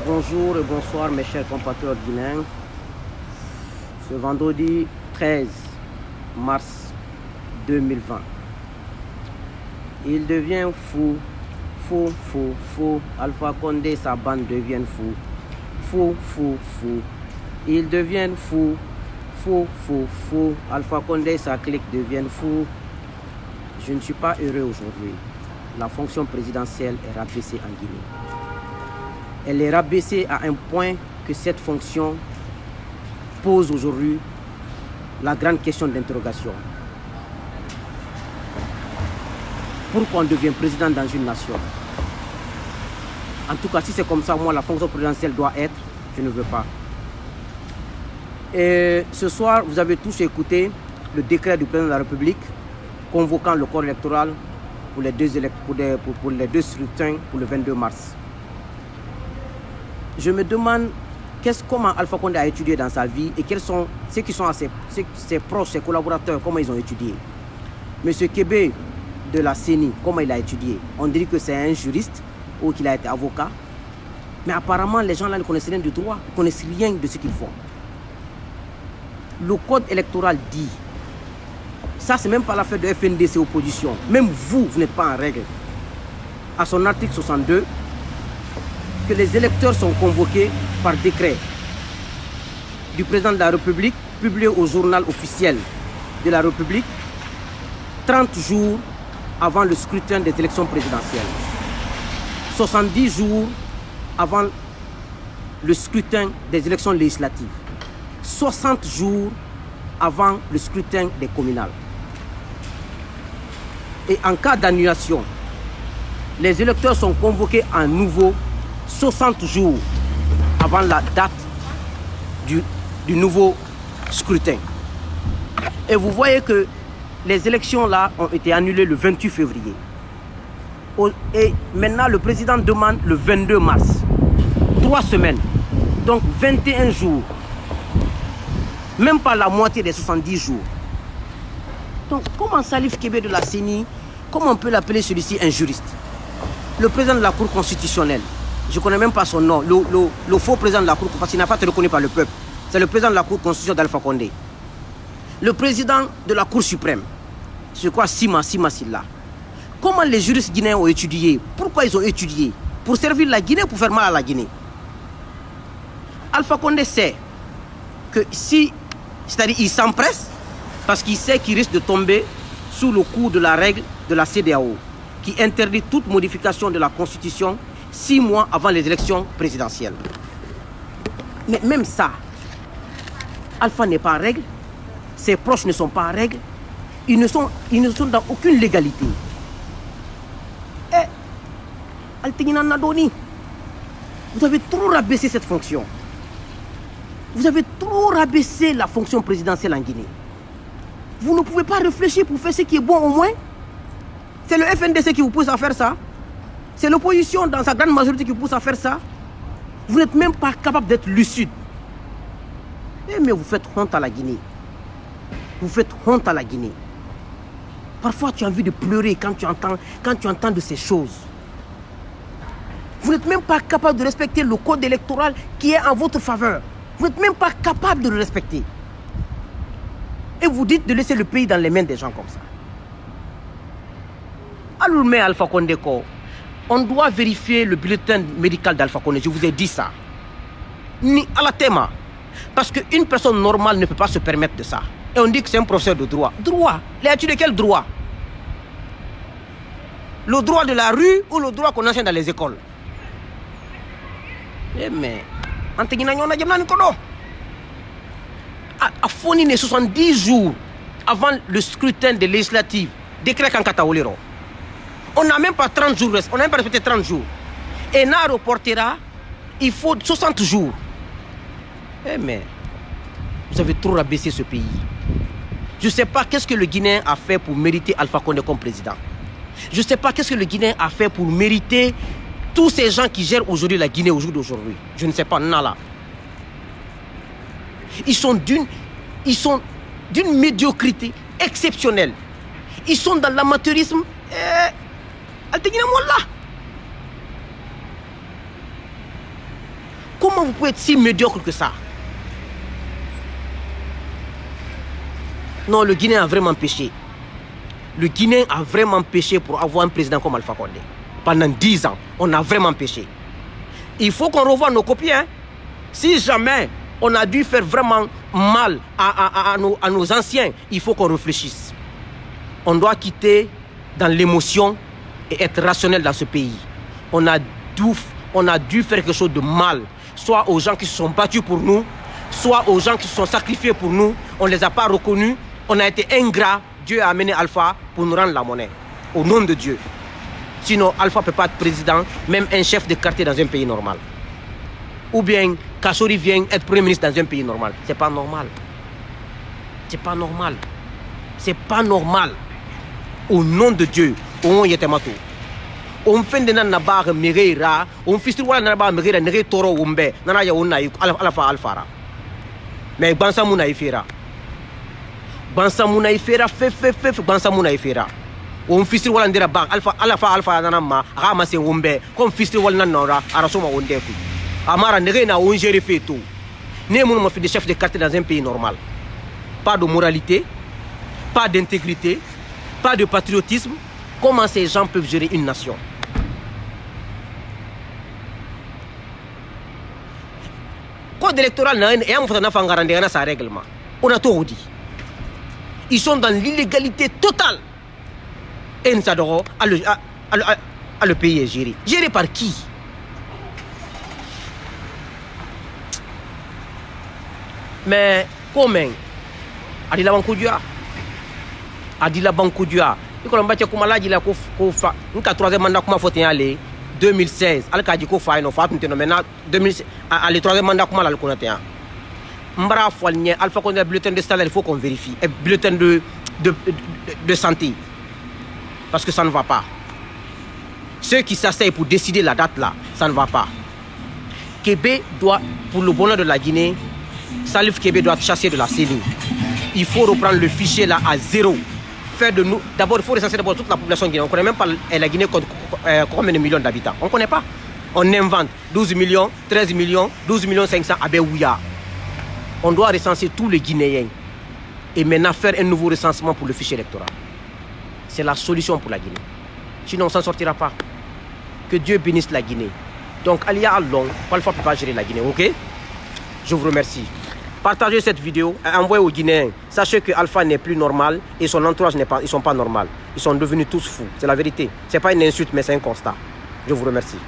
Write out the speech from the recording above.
Bonjour et bonsoir mes chers compatriotes guinéens. Ce vendredi 13 mars 2020, il devient fou, fou. Alpha Condé et sa bande deviennent fous. Fou. Ils deviennent fous, fou. Alpha Condé et sa clique deviennent fous. Je ne suis pas heureux aujourd'hui. La fonction présidentielle est rabaissée en Guinée. Elle est rabaissée à un point que cette fonction pose aujourd'hui la grande question d'interrogation. Pourquoi on devient président dans une nation? En tout cas, si c'est comme ça, moi, la fonction présidentielle doit être, je ne veux pas. Et ce soir, vous avez tous écouté le décret du président de la République convoquant le corps électoral pour les deux scrutins pour le 22 mars. Je me demande comment Alpha Condé a étudié dans sa vie et quels sont ceux qui sont ses proches, ses collaborateurs, comment ils ont étudié. Monsieur Kébé de la CENI, comment il a étudié? On dirait que c'est un juriste ou qu'il a été avocat. Mais apparemment, les gens là ne connaissent rien du droit, ne connaissent rien de ce qu'ils font. Le code électoral dit, ça c'est même pas l'affaire de FNDC opposition, même vous n'êtes pas en règle. À son article 62, que les électeurs sont convoqués par décret du président de la République, publié au journal officiel de la République, 30 jours avant le scrutin des élections présidentielles, 70 jours avant le scrutin des élections législatives, 60 jours avant le scrutin des communales. Et en cas d'annulation, les électeurs sont convoqués à nouveau 60 jours avant la date du nouveau scrutin. Et vous voyez que les élections là ont été annulées le 28 février. Et maintenant le président demande le 22 mars. 3 semaines. Donc 21 jours. Même pas la moitié des 70 jours. Donc comment Salif Kébé de la CENI, comment on peut l'appeler celui-ci un juriste? Le président de la Cour constitutionnelle, je ne connais même pas son nom, le faux président de la Cour, parce qu'il n'a pas été reconnu par le peuple. C'est le président de la Cour constitutionnelle d'Alpha Condé. Le président de la Cour suprême, c'est quoi Sima Silla. Comment les juristes guinéens ont étudié? Pourquoi ils ont étudié? Pour servir la Guinée ou pour faire mal à la Guinée? Alpha Condé sait que si, c'est-à-dire il s'empresse, parce qu'il sait qu'il risque de tomber sous le coup de la règle de la CEDEAO, qui interdit toute modification de la Constitution 6 mois avant les élections présidentielles. Mais même ça, Alpha n'est pas en règle, ses proches ne sont pas en règle, ils ne sont dans aucune légalité. Et Altegnina Nadoni, vous avez trop rabaissé cette fonction. Vous avez trop rabaissé la fonction présidentielle en Guinée. Vous ne pouvez pas réfléchir pour faire ce qui est bon au moins. C'est le FNDC qui vous pousse à faire ça. C'est l'opposition dans sa grande majorité qui vous pousse à faire ça. Vous n'êtes même pas capable d'être lucide. Mais vous faites honte à la Guinée. Vous faites honte à la Guinée. Parfois tu as envie de pleurer quand tu entends de ces choses. Vous n'êtes même pas capable de respecter le code électoral qui est en votre faveur. Vous n'êtes même pas capable de le respecter. Et vous dites de laisser le pays dans les mains des gens comme ça. Alors, mais Alpha Condé, on doit vérifier le bulletin médical d'Alpha Condé. Je vous ai dit ça. Ni à la thème. Parce qu'une personne normale ne peut pas se permettre de ça. Et on dit que c'est un professeur de droit. Droit? Il a étudié quel droit? Le droit de la rue ou le droit qu'on enseigne dans les écoles? Mais, à Fonine, 70 jours avant le scrutin des législatives, décret Kankataolero. On n'a même pas 30 jours, on n'a même pas respecté 30 jours. Et na reportera, il faut 60 jours. Mais, vous avez trop rabaissé ce pays. Je ne sais pas qu'est-ce que le Guinéen a fait pour mériter Alpha Condé comme président. Je ne sais pas qu'est-ce que le Guinéen a fait pour mériter tous ces gens qui gèrent aujourd'hui la Guinée au jour d'aujourd'hui. Je ne sais pas, nala. Ils sont d'une médiocrité exceptionnelle. Ils sont dans l'amateurisme. Comment vous pouvez être si médiocre que ça? Non, le Guinéen a vraiment péché. Le Guinéen a vraiment péché pour avoir un président comme Alpha Condé. Pendant 10 ans, on a vraiment péché. Il faut qu'on revoie nos copies. Hein? Si jamais on a dû faire vraiment mal à nos anciens, il faut qu'on réfléchisse. On doit quitter dans l'émotion et être rationnel dans ce pays. On a dû faire quelque chose de mal, soit aux gens qui se sont battus pour nous, soit aux gens qui se sont sacrifiés pour nous. On ne les a pas reconnus. On a été ingrats. Dieu a amené Alpha pour nous rendre la monnaie. Au nom de Dieu. Sinon, Alpha ne peut pas être président, même un chef de quartier dans un pays normal. Ou bien, Kassori vient être premier ministre dans un pays normal. C'est pas normal. C'est pas normal. C'est pas normal. Au nom de Dieu, on y est matou. On fait des nabar mereira, on fait wala nabar mereira nere toro umbe, nana ya on naï alpha. Mais bansa muna ifera. Bansa muna ifera fe bansa muna ifera. On fait wala ndera bar alpha nanama, rama se umbe, comme fistri wala nanora, arasoma ondeku. Amara nere na on gère fait tout. Ne mon ma fait des chefs de quartier dans un pays normal. Pas de moralité, pas d'intégrité, pas de patriotisme. Comment ces gens peuvent gérer une nation? Code électoral, sa règlement. On a tout dit. Ils sont dans l'illégalité totale. Et nous adorons le pays est géré. Géré par qui? Mais comment? Adila Bankoudia. Adila Bankoudia. Il y a un troisième mandat qui a fait 2016. Il y a un troisième mandat qui a fait Alpha Condé, bulletin de salaire, il faut qu'on vérifie. Et bulletin de santé. Parce que ça ne va pas. Ceux qui s'asseyent pour décider la date là, ça ne va pas. Kébé doit, pour le bonheur de la Guinée, Salif Kébé doit chasser de la CENI. Il faut reprendre le fichier là à zéro. Faire de nous, d'abord, il faut recenser d'abord toute la population guinéenne. On ne connaît même pas la Guinée combien de millions d'habitants. On ne connaît pas. On invente 12 millions, 13 millions, 12 millions 500 à Béouya. On doit recenser tous les Guinéens. Et maintenant faire un nouveau recensement pour le fichier électoral. C'est la solution pour la Guinée. Sinon, on ne s'en sortira pas. Que Dieu bénisse la Guinée. Donc, Alia Allong, Alpha ne peut pas gérer la Guinée, ok? Je vous remercie. Partagez cette vidéo, envoyez aux Guinéens. Sachez que Alpha n'est plus normal et son entourage ils ne sont pas normaux. Ils sont devenus tous fous. C'est la vérité. Ce n'est pas une insulte, mais c'est un constat. Je vous remercie.